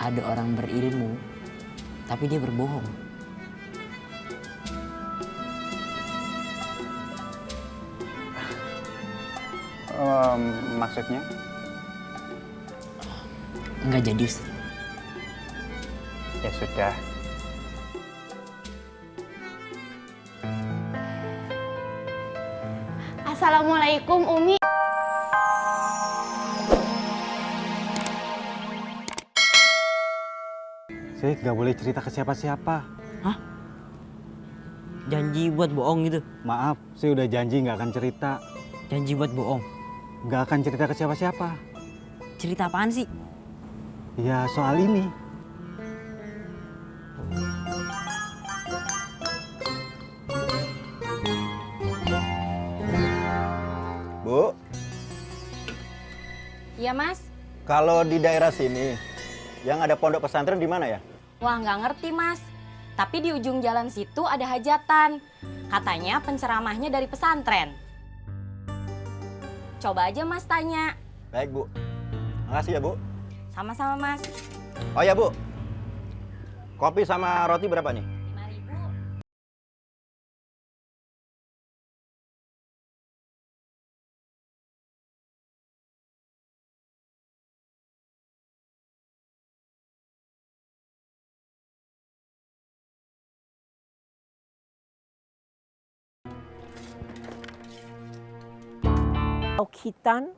ada orang berilmu, tapi dia berbohong. Maksudnya? Enggak jadi, Ustaz. Ya sudah. Assalamualaikum Umi. Saya nggak boleh cerita ke siapa-siapa. Hah? Janji buat bohong gitu? Maaf, saya udah janji nggak akan cerita. Janji buat bohong? Nggak akan cerita ke siapa-siapa. Cerita apaan sih? Ya soal ini. Bu, Iya Mas. kalau di daerah sini yang ada pondok pesantren di mana ya? Wah nggak ngerti Mas. Tapi di ujung jalan situ ada hajatan. Katanya penceramahnya dari pesantren. Coba aja Mas tanya. Baik Bu, makasih ya Bu. Sama-sama Mas. Oh ya Bu, kopi sama roti berapa nih? 5.000. Khitan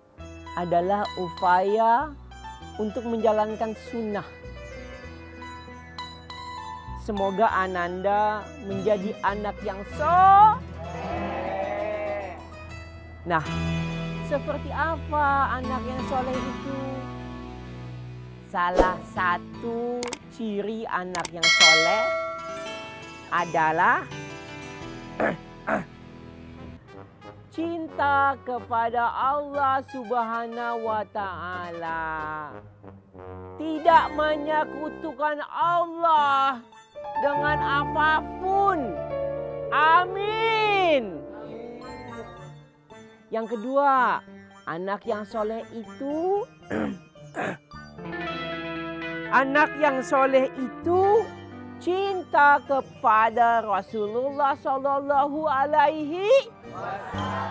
adalah upaya untuk menjalankan sunnah. Semoga Ananda menjadi anak yang soleh. Nah, seperti apa anak yang soleh itu? Salah satu ciri anak yang soleh adalah cinta kepada Allah Subhanahu wa Ta'ala. Tidak menyekutukan Allah dengan apapun. Amin. Yang kedua, anak yang soleh itu anak yang soleh itu cinta kepada Rasulullah Sallallahu Alaihi Wasallam.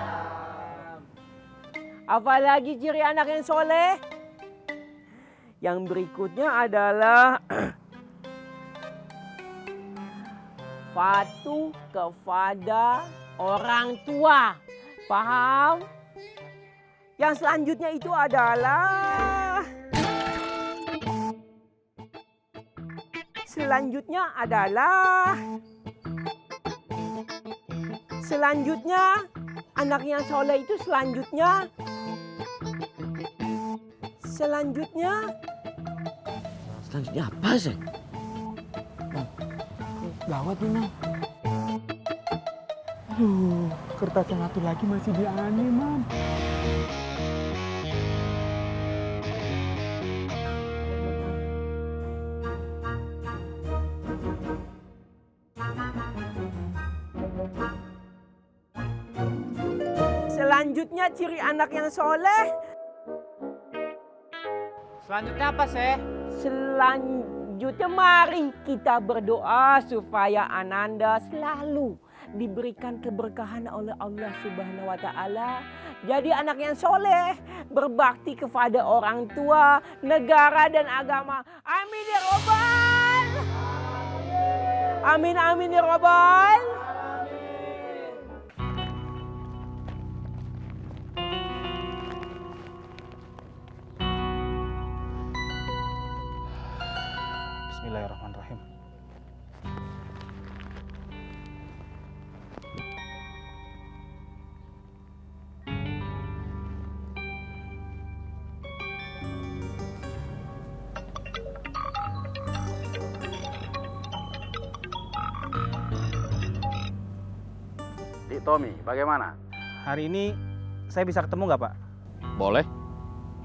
Apalagi ciri anak yang soleh? Yang berikutnya adalah patuh kepada orang tua. Paham? Yang selanjutnya itu adalah selanjutnya anak yang soleh itu selanjutnya apa sih? Bang, gawat nih Mam. Aduh, kertas yang satu lagi masih di aneh, Mam. selanjutnya ciri anak yang soleh. Selanjutnya apa, Seh? Selanjutnya mari kita berdoa supaya Ananda selalu diberikan keberkahan oleh Allah Subhanahu wa Ta'ala. Jadi anak yang soleh, berbakti kepada orang tua, negara dan agama. Amin ya Robbal. Amin amin ya Robbal. Bismillahirrahmanirrahim. Dik Tommy, bagaimana? Hari ini saya bisa ketemu nggak, Pak? Boleh.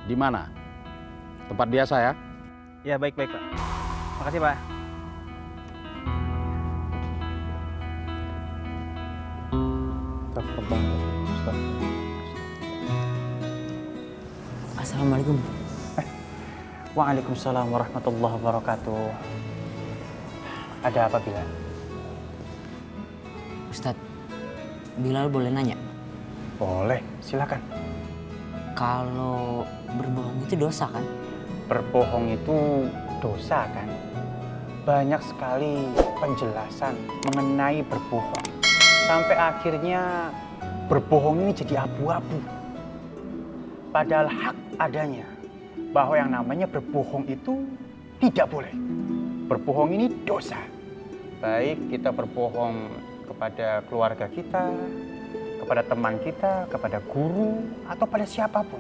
Di mana? Tempat biasa ya? Ya, baik-baik, Pak. Makasih, Pak. Assalamualaikum. Waalaikumsalam warahmatullahi wabarakatuh. Ada apa, Bilal? Ustadz, Bilal boleh nanya? Boleh, silakan. Kalau berbohong itu dosa kan? Berbohong itu dosa kan? Banyak sekali penjelasan mengenai berbohong. Sampai akhirnya berbohong ini jadi abu-abu. Padahal hak adanya bahwa yang namanya berbohong itu tidak boleh. Berbohong ini dosa. Baik kita berbohong kepada keluarga kita, kepada teman kita, kepada guru, atau pada siapapun.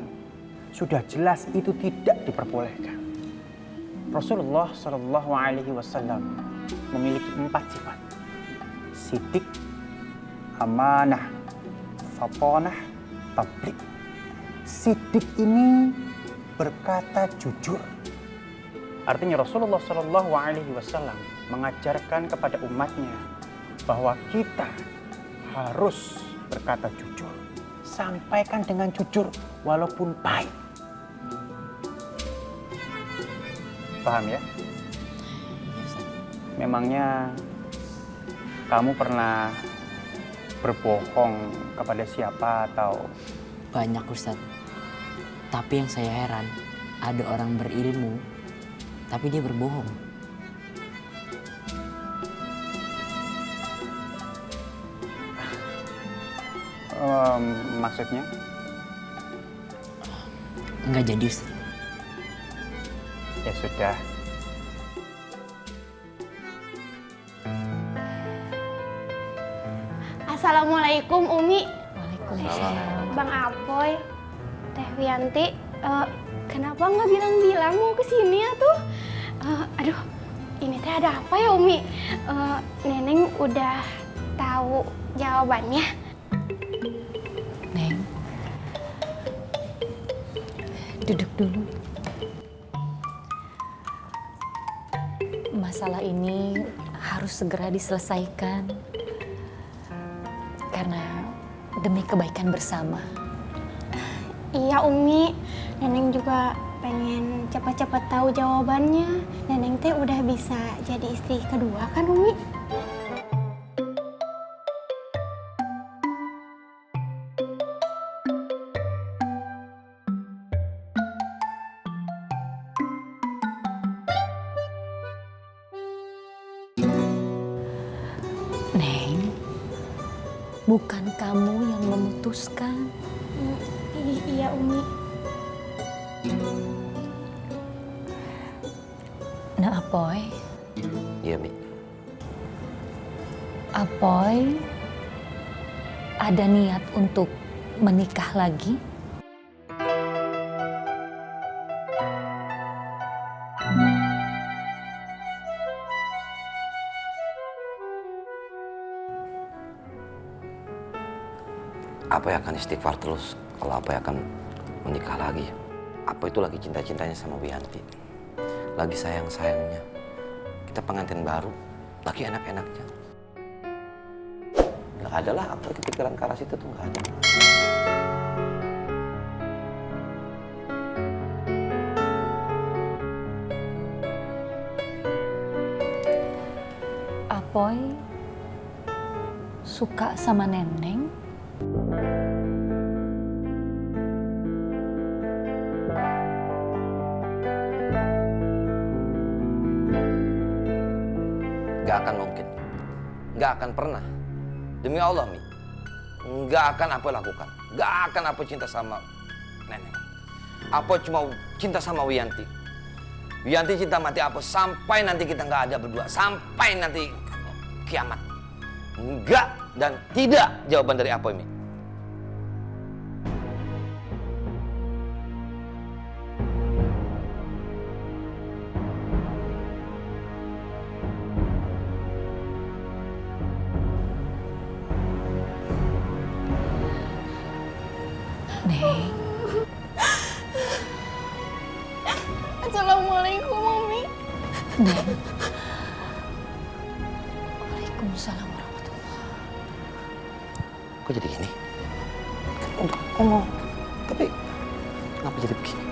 Sudah jelas itu tidak diperbolehkan. Rasulullah Shallallahu Alaihi Wasallam memiliki 4 sifat: sidik, amanah, fatonah, tablik. Sidik ini berkata jujur. Artinya Rasulullah Shallallahu Alaihi Wasallam mengajarkan kepada umatnya bahwa kita harus berkata jujur. Sampaikan dengan jujur walaupun pahit. Paham ya? Memangnya kamu pernah berbohong kepada siapa atau? Banyak Ustadz. Tapi yang saya heran, ada orang berilmu, tapi dia berbohong. Maksudnya? Enggak jadi Ustadz. Ya sudah. Assalamualaikum Umi. Waalaikumsalam. Bang Apoy, Teh Wianti, kenapa nggak bilang-bilang mau kesini ya tuh? Aduh, ini teh ada apa ya Umi? Neneng udah tahu jawabannya. Neng, duduk dulu. Masalah ini harus segera diselesaikan karena demi kebaikan bersama. Iya Umi, Neneng juga pengen cepat-cepat tahu jawabannya. Neneng teh udah bisa jadi istri kedua kan Umi? Neng, bukan kamu yang memutuskan. Iya Umi. Nah, Apoy. Iya, Mi. Apoy, ada niat untuk menikah lagi? Apa yang akan istighfar terus kalau apa yang akan menikah lagi? Apa itu lagi cinta-cintanya sama Wianti? Lagi sayang-sayangnya. Kita pengantin baru, lagi enak-enaknya. Gak ada lah, apa kepikiran ke arah situ tuh gak ada. Apoy suka sama Neneng? Gak akan mungkin. Gak akan pernah. Demi Allah, Mi. Gak akan apa lakukan. Gak akan apa cinta sama Neneng. Apa cuma cinta sama Wianti. Wianti cinta mati apa sampai nanti kita gak ada berdua. Sampai nanti kiamat. Enggak dan tidak jawaban dari Apoy, Mi. Neng, Assalamualaikum Umi. Neng. Waalaikumsalam warahmatullahi. Kok jadi gini? Udah ngomong, tapi kenapa jadi begini?